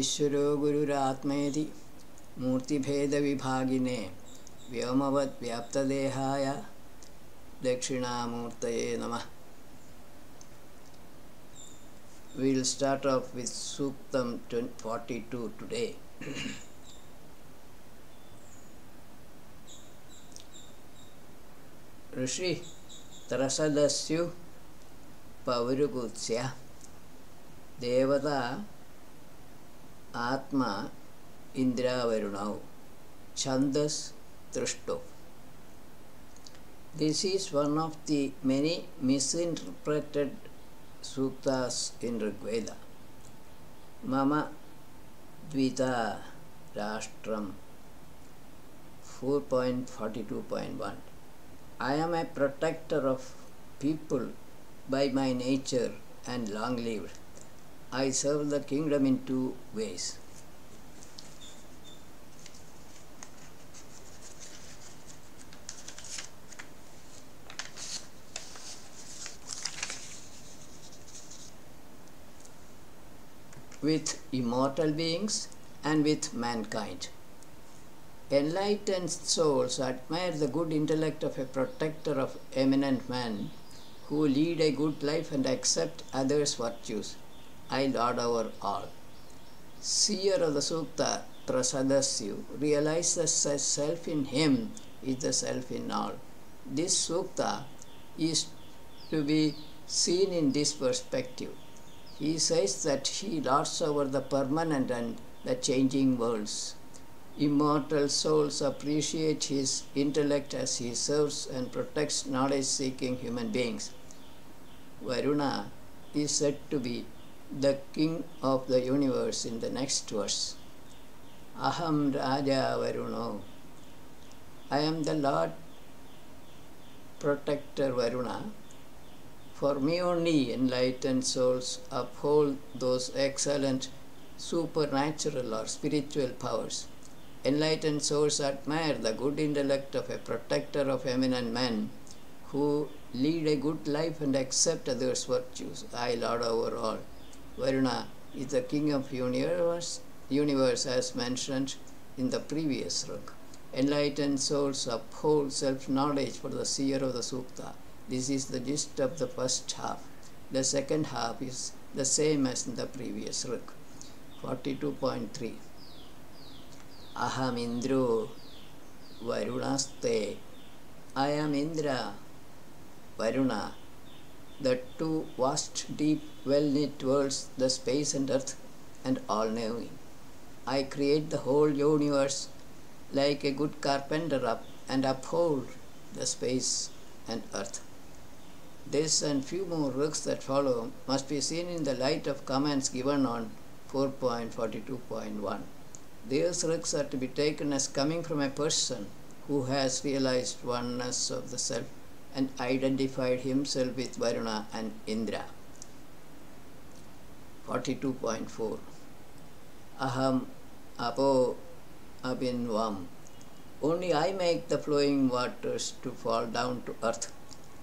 ईश्वरो गुरुरात्मेति मूर्तिभेदविभागिने व्योमवद्व्याप्तदेहाय दक्षिणामूर्तये नमः. We'll start off with Suktam 42 today. ऋषि त्रसदस्यु पौरुगुत्स्य देवता आत्मा इंद्रावरुणौ छंदस तृष्टो. This is one of the many misinterpreted suktas in Rigveda. Mama Dvita Rashtram 4.42.1. I am a protector of people by my nature and long-lived. I serve the kingdom in two ways. With immortal beings and with mankind. Enlightened souls admire the good intellect of a protector of eminent men who lead a good life and accept others' virtues. I Lord over all. Seer of the Sukta, Trasadasyu, realizes the self in him is the self in all. This Sukta is to be seen in this perspective. He says that he lords over the permanent and the changing worlds. Immortal souls appreciate his intellect as he serves and protects knowledge-seeking human beings. Varuna is said to be the king of the universe in the next verse. Aham Raja Varuno. I am the Lord Protector Varuna. For me only enlightened souls uphold those excellent supernatural or spiritual powers. Enlightened souls admire the good intellect of a protector of eminent men who lead a good life and accept others' virtues. I Lord over all. Varuna is the king of universe as mentioned in the previous slok. Enlightened souls uphold self-knowledge for the seer of the Sukta. This is the gist of the first half. The second half is the same as in the previous slok. 42.3. Aham Indro Varunaste. I am Indra, Varuna, the two vast, deep, well-knit worlds, the space and earth, and all-knowing. I create the whole universe like a good carpenter up and uphold the space and earth. This and few more works that follow must be seen in the light of comments given on 4.42.1. These works are to be taken as coming from a person who has realized oneness of the self and identified himself with Varuna and Indra. 42.4. Aham Apo Abhinvam. Only I make the flowing waters to fall down to earth.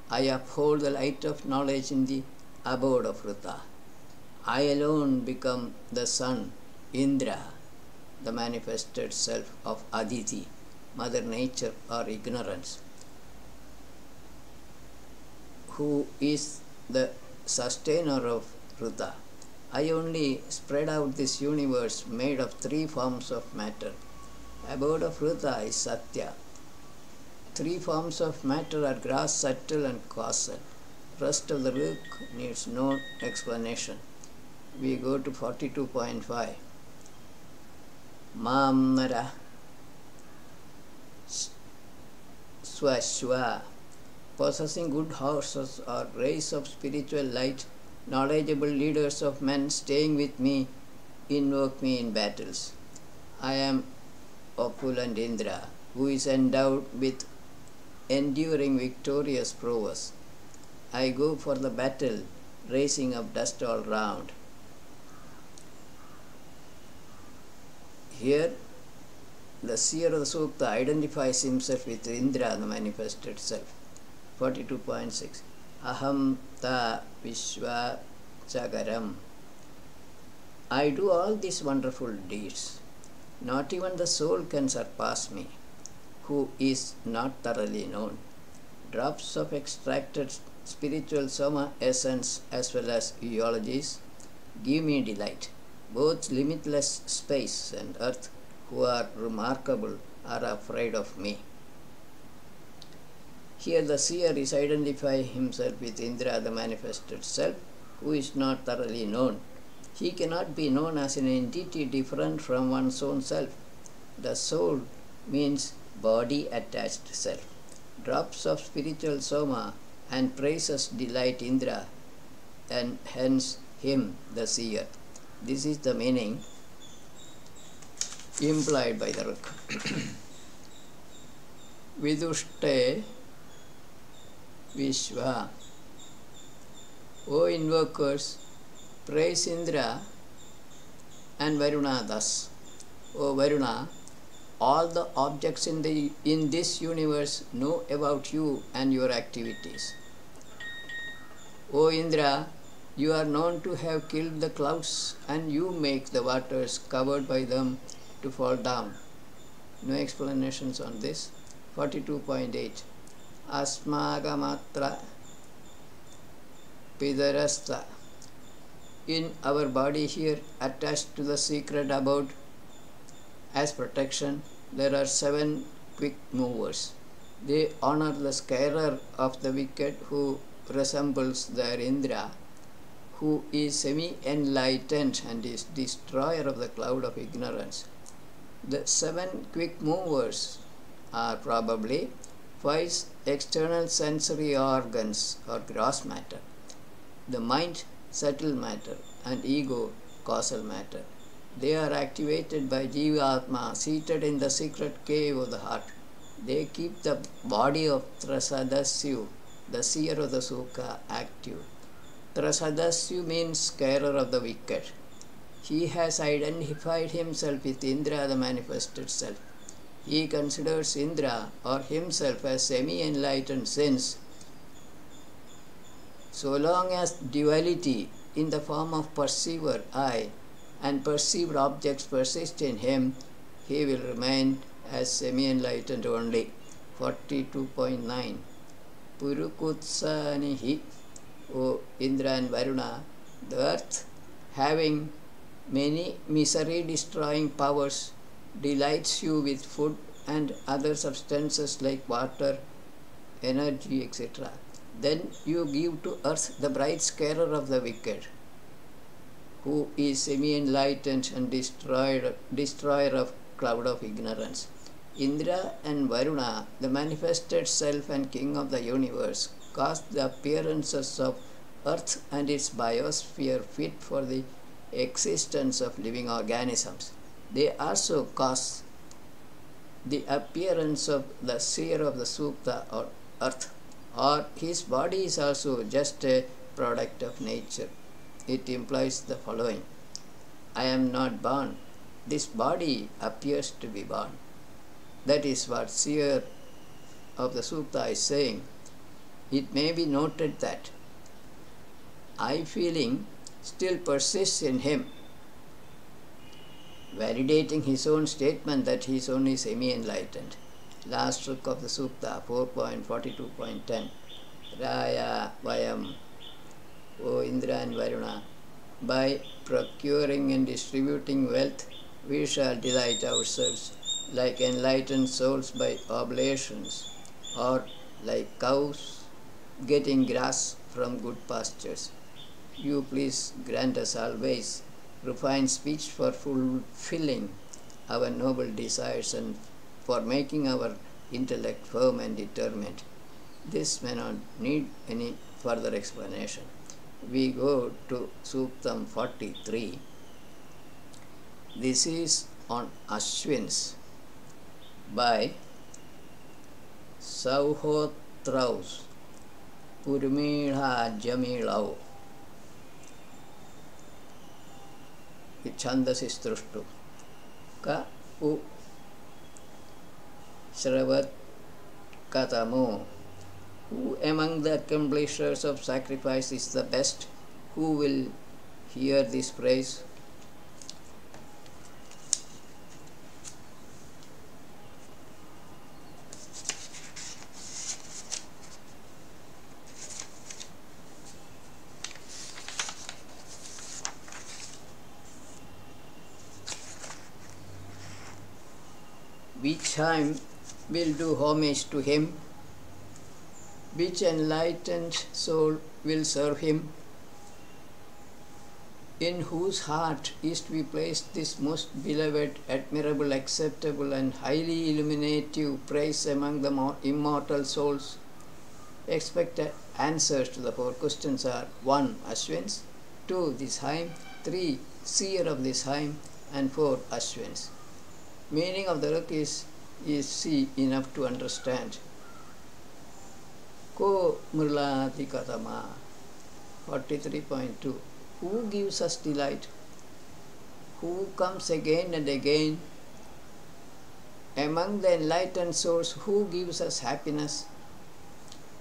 I uphold the light of knowledge in the abode of Ruta. I alone become the sun, Indra, the manifested self of Aditi, Mother Nature or ignorance, who is the sustainer of Ruta. I only spread out this universe made of three forms of matter. Abode of Ruta is Satya. Three forms of matter are gross, subtle and causal. Rest of the work needs no explanation. We go to 42.5. Mamara Swashwa. Possessing good horses or race of spiritual light, knowledgeable leaders of men staying with me, invoke me in battles. I am opulent Indra, who is endowed with enduring victorious prowess. I go for the battle, raising up dust all round. Here, the seer of the Sukta identifies himself with Indra, the manifested self. 42.6. Aham ta Vishwa Chagaram. I do all these wonderful deeds. Not even the soul can surpass me, who is not thoroughly known. Drops of extracted spiritual soma essence as well as eulogies give me delight. Both limitless space and earth, who are remarkable, are afraid of me. Here the seer is identifying himself with Indra, the manifested self, who is not thoroughly known. He cannot be known as an entity different from one's own self. The soul means body attached self. Drops of spiritual soma and praises delight Indra, and hence him, the seer. This is the meaning implied by the Ruk. Vidushte Vishwa. O invokers, praise Indra and Varuna thus. O Varuna, all the objects in this universe know about you and your activities. O Indra, you are known to have killed the clouds, and you make the waters covered by them to fall down. No explanations on this. 42.8. Asmagamatra Pidarastha. In our body here, attached to the secret abode as protection, there are 7 quick movers. They honor the scarer of the wicked, who resembles their Indra, who is semi-enlightened and is destroyer of the cloud of ignorance. The 7 quick movers are probably 5 external sensory organs or gross matter, the mind subtle matter, and ego causal matter. They are activated by Jivatma seated in the secret cave of the heart. They keep the body of Trasadasyu, the seer of the Sukha, active. Trasadasyu means scarer of the wicked. He has identified himself with Indra, the manifested self. He considers Indra or himself as semi-enlightened, since so long as duality in the form of perceiver I and perceived objects persist in him, he will remain as semi-enlightened only. 42.9. Purukutsanihi. O Indra and Varuna, the earth, having many misery-destroying powers, delights you with food and other substances like water, energy, etc. Then you give to earth the bright scarer of the wicked, who is semi-enlightened and destroyer of cloud of ignorance. Indra and Varuna, the manifested self and king of the universe, cause the appearances of earth and its biosphere fit for the existence of living organisms. They also cause the appearance of the seer of the Sukta or earth, or his body is also just a product of nature. It implies the following: I am not born. This body appears to be born. That is what seer of the Sukta is saying. It may be noted that I feeling still persists in him, validating his own statement that he is only semi-enlightened. Last stroke of the Sukta, 4.42.10. Raya Vayam. O Indra and Varuna, by procuring and distributing wealth, we shall delight ourselves like enlightened souls by oblations, or like cows getting grass from good pastures. You please grant us always refined speech for fulfilling our noble desires and for making our intellect firm and determined. This may not need any further explanation. We go to Suktam 43. This is on Ashwins by Sauhotraus Urmila Jamilau. Chandas is Trushtu. Ka u Shravat Katamo. Who among the accomplishers of sacrifice is the best? Who will hear this praise? Which hymn will do homage to him? Which enlightened soul will serve him? In whose heart is to be placed this most beloved, admirable, acceptable, and highly illuminative praise among the immortal souls? Expected answers to the four questions are 1. Ashwins, 2. This hymn, 3. Seer of this hymn, and 4. Ashwins. Meaning of the ruk is C enough to understand. Ko Murlati Katama 43.2. Who gives us delight? Who comes again and again? Among the enlightened souls, who gives us happiness?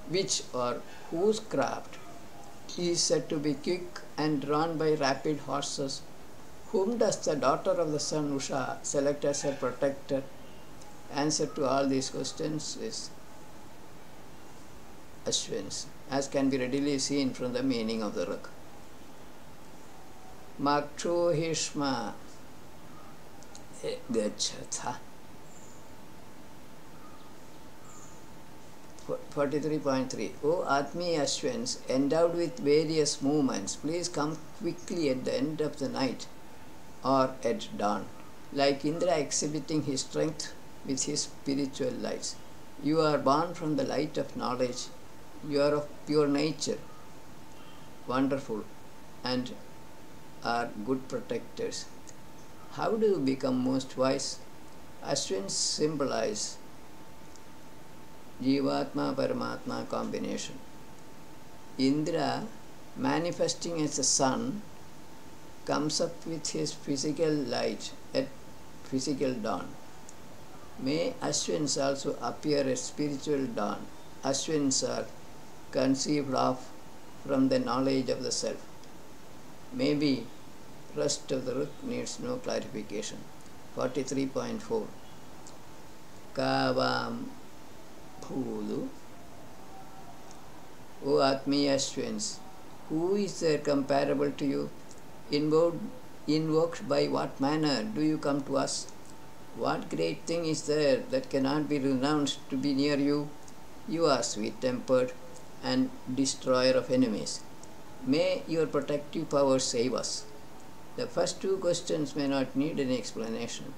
Which or whose craft is said to be quick and drawn by rapid horses? Whom does the daughter of the sun Usha select as her protector? Answer to all these questions is Ashwins, as can be readily seen from the meaning of the ruk. Maktrohishma Gachatha 43.3. O Atmi Ashwins, endowed with various movements, please come quickly at the end of the night or at dawn, like Indra exhibiting his strength with his spiritual lights. You are born from the light of knowledge. You are of pure nature, wonderful, and are good protectors. How do you become most wise? Ashwins symbolize Jivatma Paramatma combination. Indra, manifesting as a sun, comes up with his physical light at physical dawn. May Ashwins also appear at spiritual dawn. Ashwins are conceived of from the knowledge of the self. Maybe rest of the ruk needs no clarification. 43.4. Kavam Bhudu. O Atmiya Ashwins, who is there comparable to you? Invoked by what manner do you come to us? What great thing is there that cannot be renounced to be near you? You are sweet-tempered and destroyer of enemies. May your protective power save us. The first two questions may not need any explanation.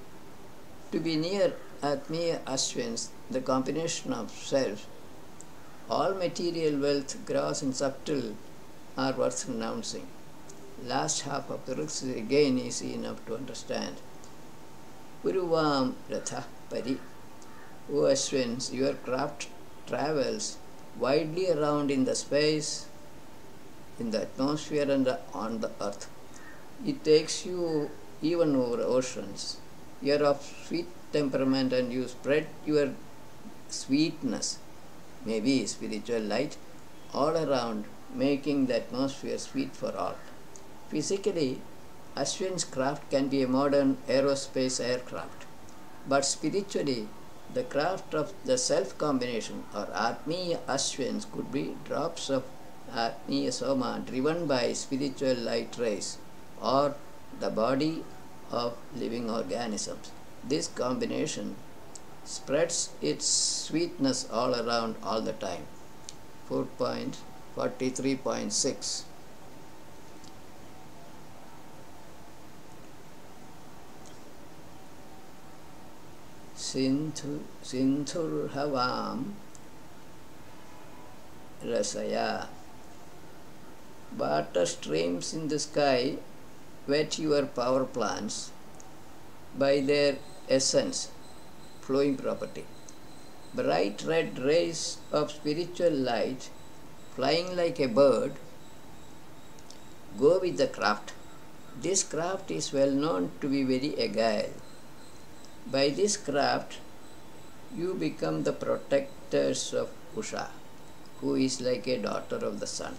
To be near Atmiya Ashwins, the combination of self, all material wealth, gross and subtle, are worth renouncing. Last half of the ruks is again easy enough to understand. Uruvam Ratha Pari. O Ashwins, your craft travels widely around in the space, in the atmosphere, and on the earth. It takes you even over oceans. You are of sweet temperament and you spread your sweetness, maybe spiritual light, all around, making the atmosphere sweet for all. Physically, Ashwin's craft can be a modern aerospace aircraft, but spiritually, the craft of the self combination or Atmiya Ashwins could be drops of Atmiya Soma driven by spiritual light rays or the body of living organisms. This combination spreads its sweetness all around all the time. 4.43.6. Sindhurhavam Rasaya. Water streams in the sky wet your power plants by their essence, flowing property. Bright red rays of spiritual light, flying like a bird, go with the craft. This craft is well known to be very agile. By this craft, you become the protectors of Usha, who is like a daughter of the sun.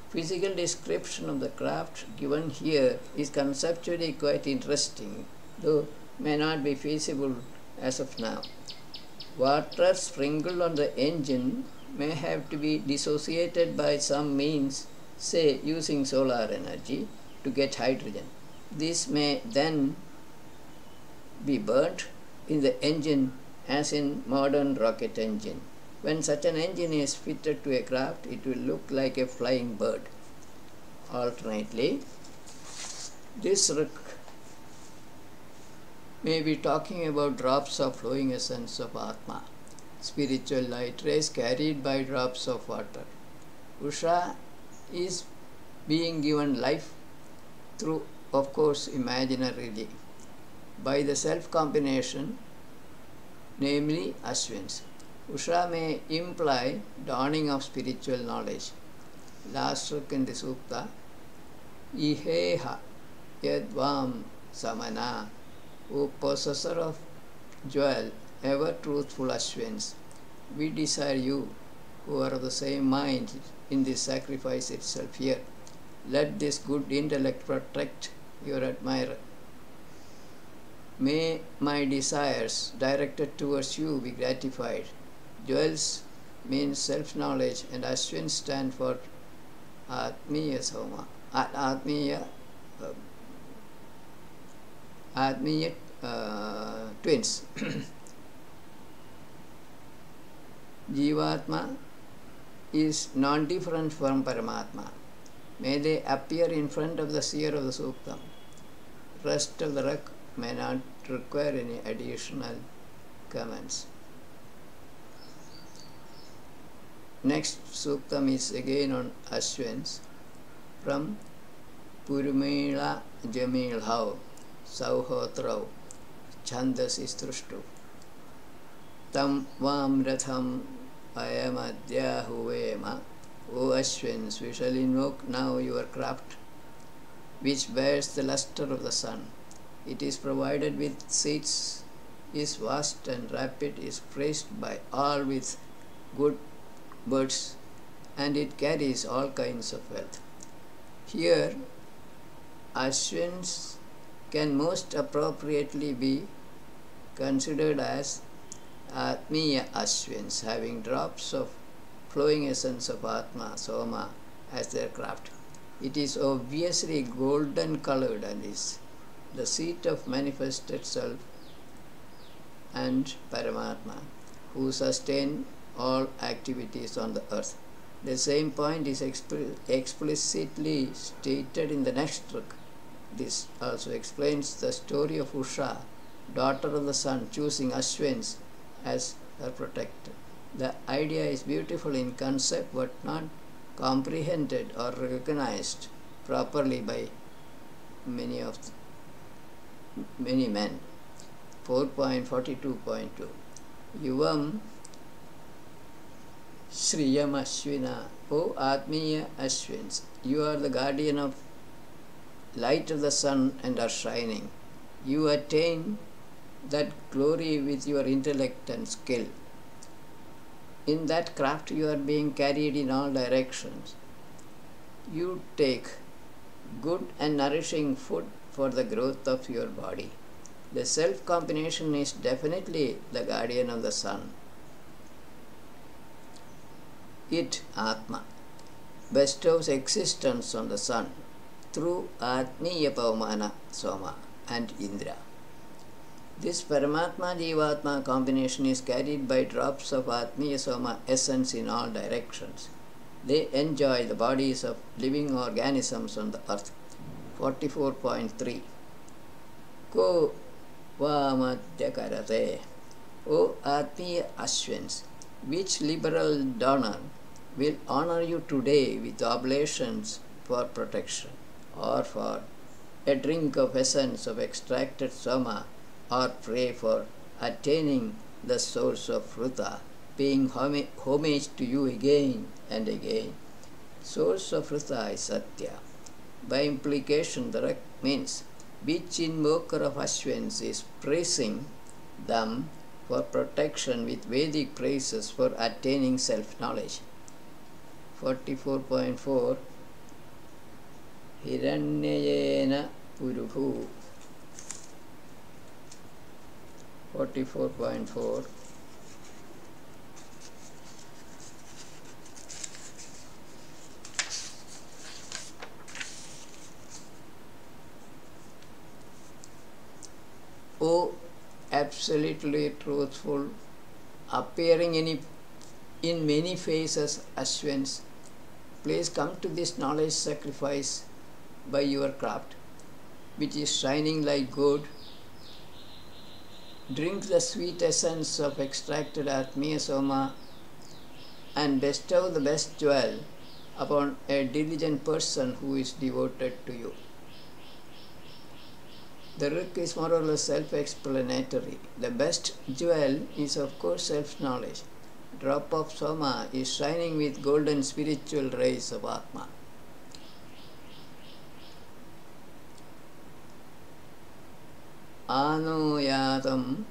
Physical description of the craft given here is conceptually quite interesting, though may not be feasible as of now. Water sprinkled on the engine may have to be dissociated by some means, say using solar energy to get hydrogen. This may then be burnt in the engine as in modern rocket engine. When such an engine is fitted to a craft, it will look like a flying bird. Alternately, this may be talking about drops of flowing essence of Atma, spiritual light rays carried by drops of water. Usha is being given life through, of course, imaginarily, by the self-combination, namely Ashwins. Usha may imply dawning of spiritual knowledge. Last book in the Sukta, Iheha Yadvam Samana, O possessor of jewel, ever truthful Ashwins, we desire you, who are of the same mind in this sacrifice itself here. Let this good intellect protect your admirer. May my desires directed towards you be gratified. Jewels means self-knowledge, and Ashwin stand for Atmiya Soma, Atmiya twins. Jivatma is non-different from Paramatma. May they appear in front of the seer of the Suktam. Rest of the Rak may not require any additional comments. Next Suktam is again on Ashwins from Purmila Jamil Hau Sauhotrau Chandasistrushtu Tam Vam Ratham Ayamadhyahuvema. O Ashwins, we shall invoke now your craft, which bears the luster of the sun. It is provided with seats, is vast and rapid, is praised by all with good birds, and it carries all kinds of wealth. Here, Ashwins can most appropriately be considered as Atmiya Ashwins, having drops of flowing essence of Atma, Soma, as their craft. It is obviously golden colored and is the seat of manifested self and Paramatma, who sustain all activities on the earth. The same point is explicitly stated in the next book. This also explains the story of Usha, daughter of the sun, choosing Ashwins as her protector. The idea is beautiful in concept but not comprehended or recognized properly by many men. 4.42.2 Yuvam Shriyam Ashwina, O Atmiya Ashwins, you are the guardian of light of the sun and are shining. You attain that glory with your intellect and skill. In that craft you are being carried in all directions. You take good and nourishing food for the growth of your body. The self-combination is definitely the guardian of the sun. It, Atma, bestows existence on the sun through Atmiya Pavamana, Soma and Indra. This Paramatma Jivatma combination is carried by drops of Atmiya Soma essence in all directions. They enjoy the bodies of living organisms on the earth. 44.3 Ko Vamadhyakarate, O Atmiya Ashwins, which liberal donor will honor you today with oblations for protection, or for a drink of essence of extracted Soma, or pray for attaining the source of Ruta, paying homage to you again and again. Source of Ruta is Satya. By implication, the Rak means which invoker of Ashwins is praising them for protection with Vedic praises for attaining self-knowledge. 44.4 Hiranyayena Puruhu. 44.4 O absolutely truthful, appearing in many faces, Ashwins, please come to this knowledge sacrifice by your craft, which is shining like gold. Drink the sweet essence of extracted Atmiya Soma and bestow the best jewel upon a diligent person who is devoted to you. The Rik is more or less self-explanatory. The best jewel is of course self-knowledge. Drop of Soma is shining with golden spiritual rays of Atma. Anuyatam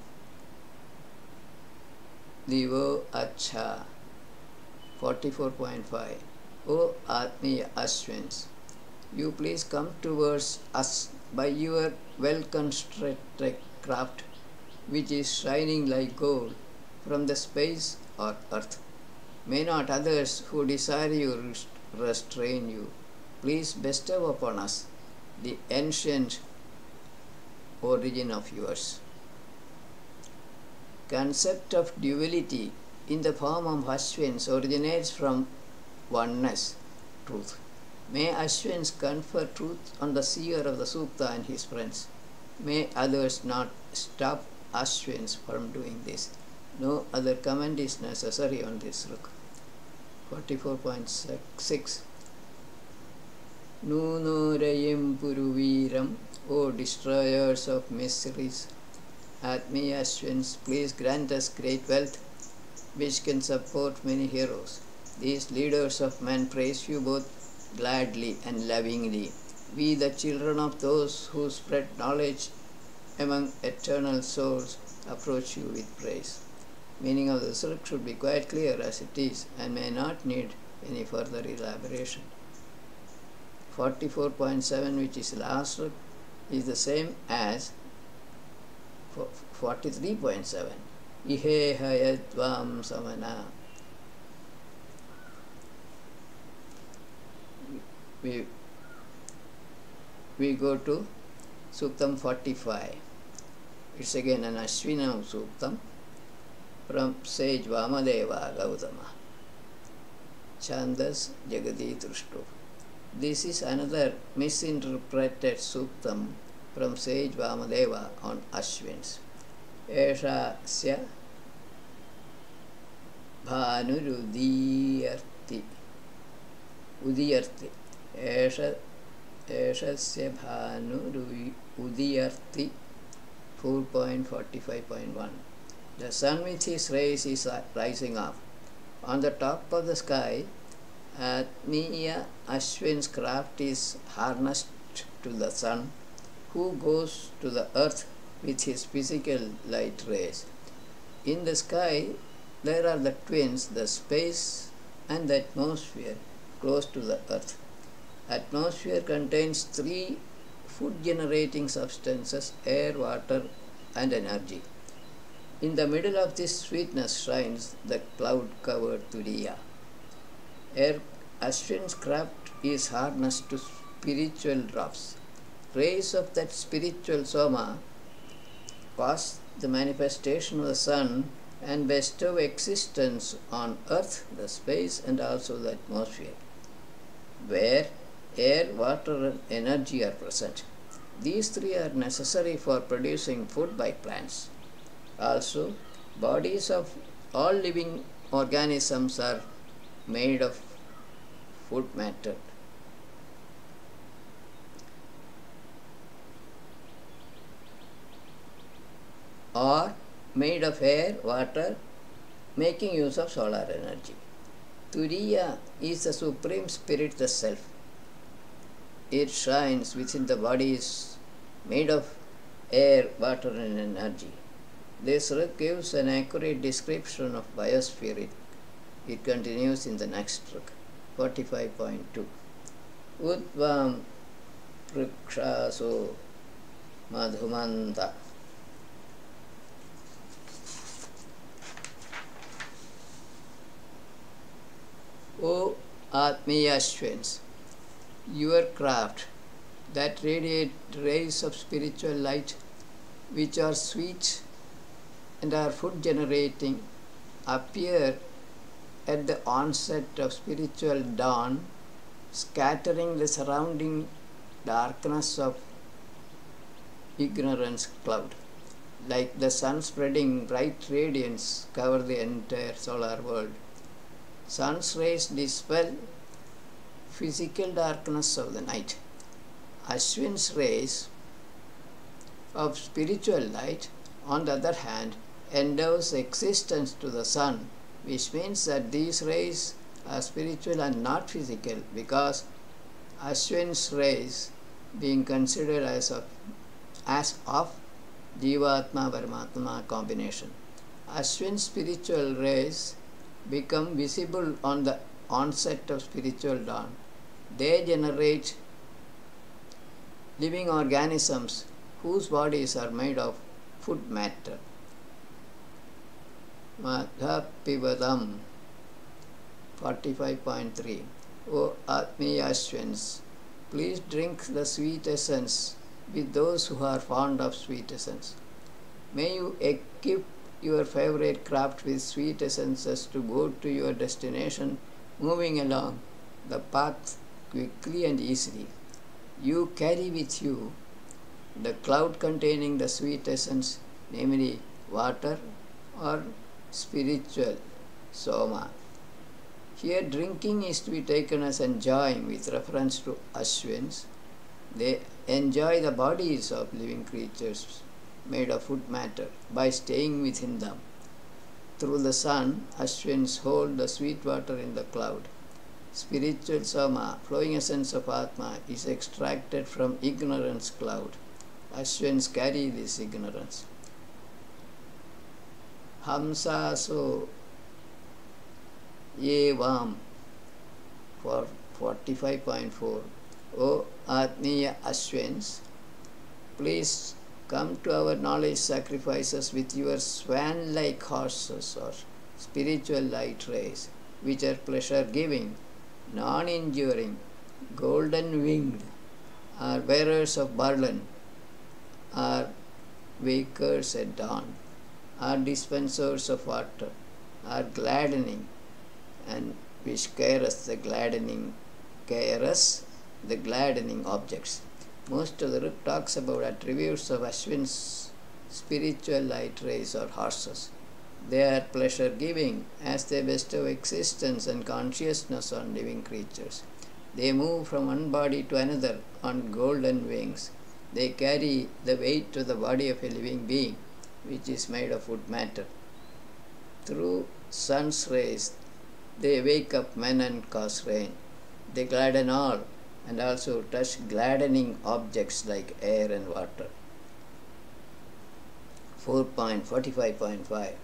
Divo Acha 44.5. O Atmiya Ashwins, you please come towards us by your well-constructed craft, which is shining like gold from the space or earth. May not others who desire you restrain you. Please bestow upon us the ancient origin of yours. Concept of duality in the form of Ashwins originates from oneness, truth. May Ashwins confer truth on the seer of the Sukta and his friends. May others not stop Ashwins from doing this. No other comment is necessary on this Ruk. 44.6. Nunurayim Puruviram, O destroyers of miseries, Atmiya Ashwins, please grant us great wealth which can support many heroes. These leaders of men praise you both gladly and lovingly. We, the children of those who spread knowledge among eternal souls, approach you with praise. Meaning of the Suk should be quite clear as it is and may not need any further elaboration. 44.7, which is last Suk, is the same as 43.7. Ihe hayadvam samana. We go to Suktam 45. It's again an Ashwinam Suktam from sage Vamadeva Gautama. Chandas Jagadi Trushtu. This is another misinterpreted Suktam from sage Vamadeva on Ashwins. Esha Sya Bhanurudiyarti. Udiyarti. Esha Bhanu Udiyarti 4.45.1. The sun with his rays is rising up. On the top of the sky, Atmiya Ashwin's craft is harnessed to the sun, who goes to the earth with his physical light rays. In the sky, there are the twins, the space and the atmosphere close to the earth. Atmosphere contains three food-generating substances: air, water, and energy. In the middle of this sweetness shines the cloud-covered Turiya. Ashwin's craft is harnessed to spiritual drops. Rays of that spiritual Soma pass the manifestation of the sun and bestow existence on earth, the space, and also the atmosphere, where air, water, and energy are present. These three are necessary for producing food by plants. Also, bodies of all living organisms are made of food matter. Or made of air, water, making use of solar energy. Turiya is the Supreme Spirit, the Self. It shines within the bodies made of air, water, and energy. This Rik gives an accurate description of biosphere. It continues in the next Rik, 45.2. Udvam Prikshaso Madhumanta. O Atmiya Ashwins, your craft that radiate rays of spiritual light, which are sweet and are food generating appear at the onset of spiritual dawn, scattering the surrounding darkness of ignorance cloud. Like the sun spreading bright radiance cover the entire solar world. Sun's rays dispel physical darkness of the night. Ashwin's rays of spiritual light, on the other hand, endows existence to the sun, which means that these rays are spiritual and not physical, because Ashwin's rays being considered as of Jivatma Paramatma combination. Ashwin's spiritual rays become visible on the onset of spiritual dawn. They generate living organisms whose bodies are made of food matter. Madhapivadam 45.3. O Atmiya Ashwins, please drink the sweet essence with those who are fond of sweet essence. May you equip your favorite craft with sweet essences to go to your destination, moving along the path quickly and easily. You carry with you the cloud containing the sweet essence, namely water or spiritual soma. Here drinking is to be taken as enjoying with reference to Ashwins. They enjoy the bodies of living creatures made of food matter by staying within them. Through the sun, Ashwins hold the sweet water in the cloud. Spiritual soma, flowing essence of Atma, is extracted from ignorance cloud. Ashwins carry this ignorance. Hamsaso Yevam for 45.4. O Atmiya Ashwins, please come to our knowledge sacrifices with your swan-like horses or spiritual light rays, which are pleasure-giving, non-injuring, golden-winged, are bearers of burden, are wakers at dawn, are dispensers of water, are gladdening, and which caress the gladdening objects. Most of the book talks about attributes of Ashwin's spiritual light rays or horses. They are pleasure-giving as they bestow existence and consciousness on living creatures. They move from one body to another on golden wings. They carry the weight of the body of a living being, which is made of wood matter. Through sun's rays, they wake up men and cause rain. They gladden all, and also touch gladdening objects like air and water. 4.45.5.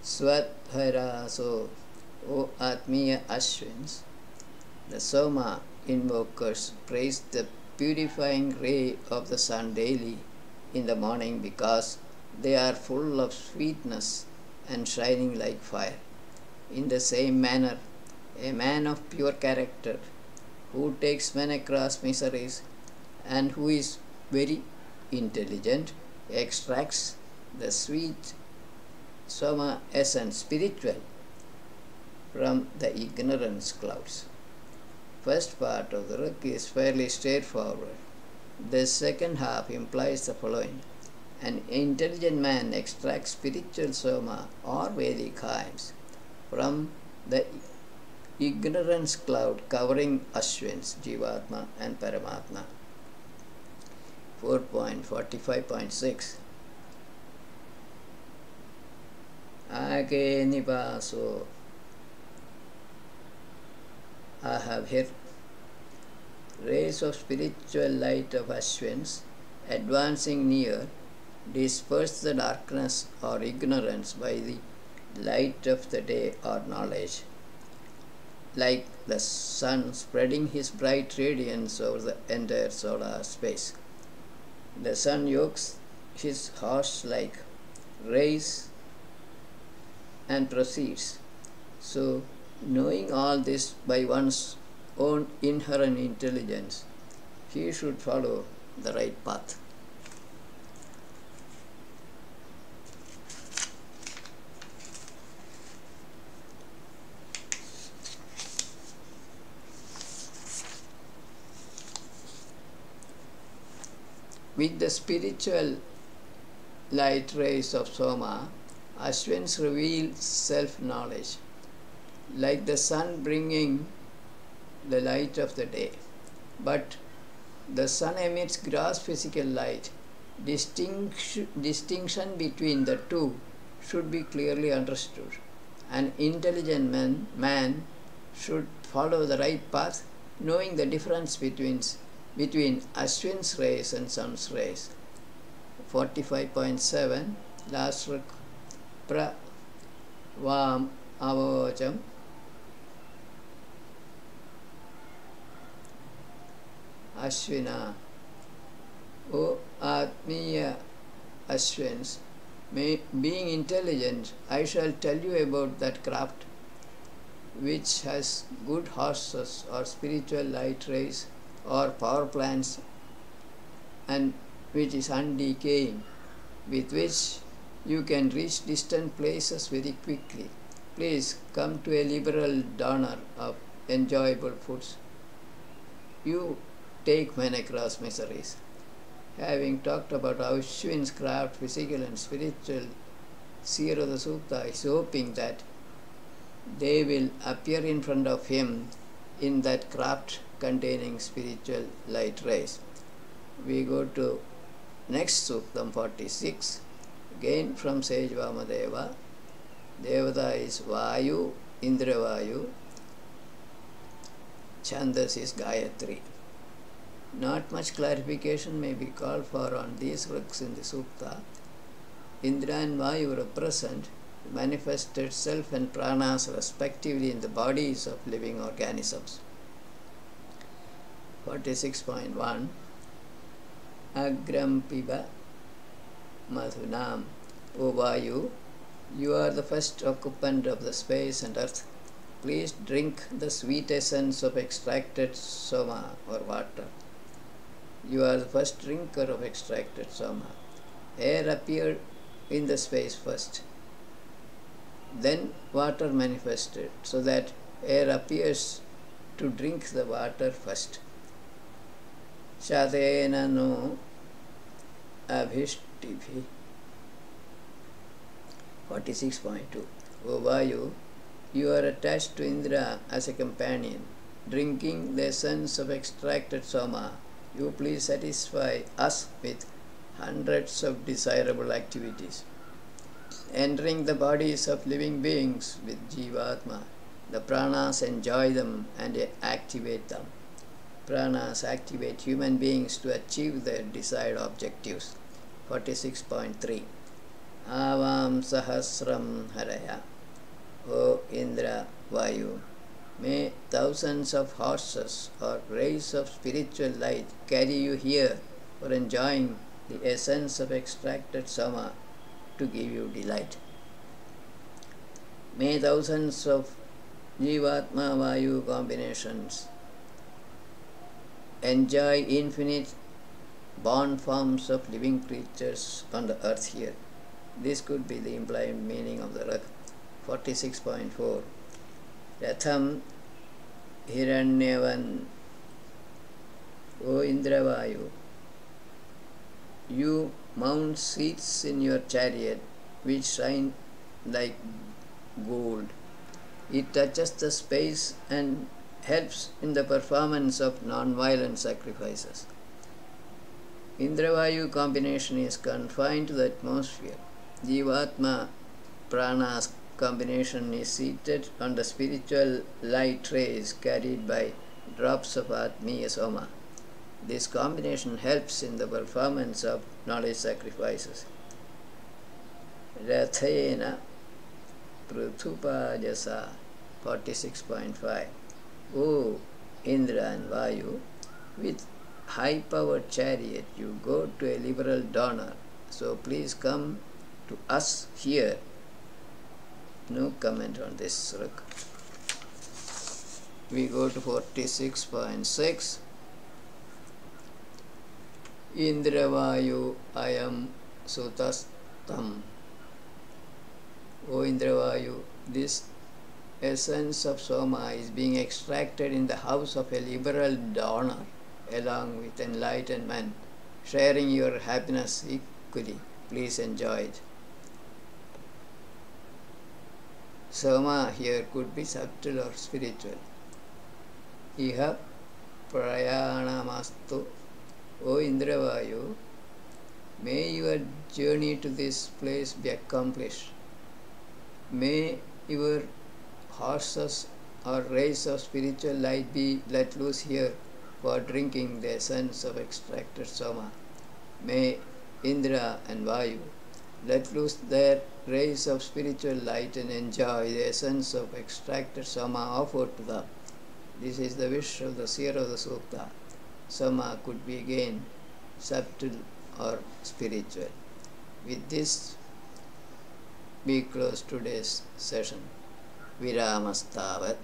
Swadharaso, O Atmiya Ashwins, the Soma invokers praise the purifying ray of the sun daily in the morning because they are full of sweetness and shining like fire. In the same manner, a man of pure character who takes men across miseries and who is very intelligent extracts the sweet Soma essence, spiritual, from the ignorance clouds. First part of the book is fairly straightforward. The second half implies the following. An intelligent man extracts spiritual Soma or Vedic hymns from the ignorance cloud covering Ashwins, Jivatma and Paramatma. 4.45.6. Age Nivaso. I have here rays of spiritual light of Ashwins advancing near disperse the darkness or ignorance by the light of the day or knowledge. Like the sun spreading his bright radiance over the entire solar space. The sun yokes his horse-like rays and proceeds. So, knowing all this by one's own inherent intelligence, he should follow the right path. With the spiritual light rays of Soma, Ashwins reveal self-knowledge, like the sun bringing the light of the day. But the sun emits gross physical light. Distinction between the two should be clearly understood. An intelligent man should follow the right path, knowing the difference between Ashwin's rays and sun's rays. 45.7 last pra vam avacham Ashwina. O Atmiya Ashwins, being intelligent, I shall tell you about that craft which has good horses or spiritual light rays or power plants and which is undecaying, with which you can reach distant places very quickly. Please come to a liberal donor of enjoyable foods. You take men across miseries. Having talked about Ashwin's craft, physical and spiritual, Sirada Sukta is hoping that they will appear in front of him in that craft containing spiritual light rays. We go to next Suktam 46, again from sage Vamadeva. Devata is Vayu, Indra Vayu, Chandas is Gayatri. Not much clarification may be called for on these ruks in the Sukta. Indra and Vayu represent manifested self and pranas respectively in the bodies of living organisms. 46.1 Agram Piba Madhunam. O Vayu, you are the first occupant of the space and earth. Please drink the sweet essence of extracted soma or water. You are the first drinker of extracted soma. Air appeared in the space first. Then water manifested, so that air appears to drink the water first. Shadena no abhishtivi. 46.2 O Vayu, you are attached to Indra as a companion. Drinking the essence of extracted soma, you please satisfy us with hundreds of desirable activities. Entering the bodies of living beings with Jivatma, the pranas enjoy them and activate them. Pranas activate human beings to achieve their desired objectives. 46.3 Avam Sahasram Haraya. O Indra Vayu, may thousands of horses or rays of spiritual light carry you here for enjoying the essence of extracted soma to give you delight. May thousands of Jivatma Vayu combinations enjoy infinite born forms of living creatures on the earth here. This could be the implied meaning of the rak. 46.4 Ratham Hiranyavan. O Indravayu, you mount seats in your chariot which shine like gold. It touches the space and helps in the performance of non-violent sacrifices. Indravayu combination is confined to the atmosphere. Jivatma Pranas combination is seated on the spiritual light rays carried by drops of Atmiya Soma. This combination helps in the performance of knowledge sacrifices. Rathena Prithupajasa. 46.5 O Indra and Vayu, with high-powered chariot you go to a liberal donor, so please come to us here. No comment on this ruk. We go to 46.6 Indra Vayu Ayam Sutastam. O Indra Vayu, this essence of soma is being extracted in the house of a liberal donor along with enlightened men. sharing your happiness equally. Please enjoy it. Soma here could be subtle or spiritual. Iha prayanamastu. O Indravayu, may your journey to this place be accomplished. May your horses or rays of spiritual light be let loose here for drinking the essence of extracted Soma. May Indra and Vayu let loose their rays of spiritual light and enjoy the essence of extracted Soma offered to them. This is the wish of the seer of the Sukta. Soma could be again subtle or spiritual. With this, we close today's session. Viramastavat.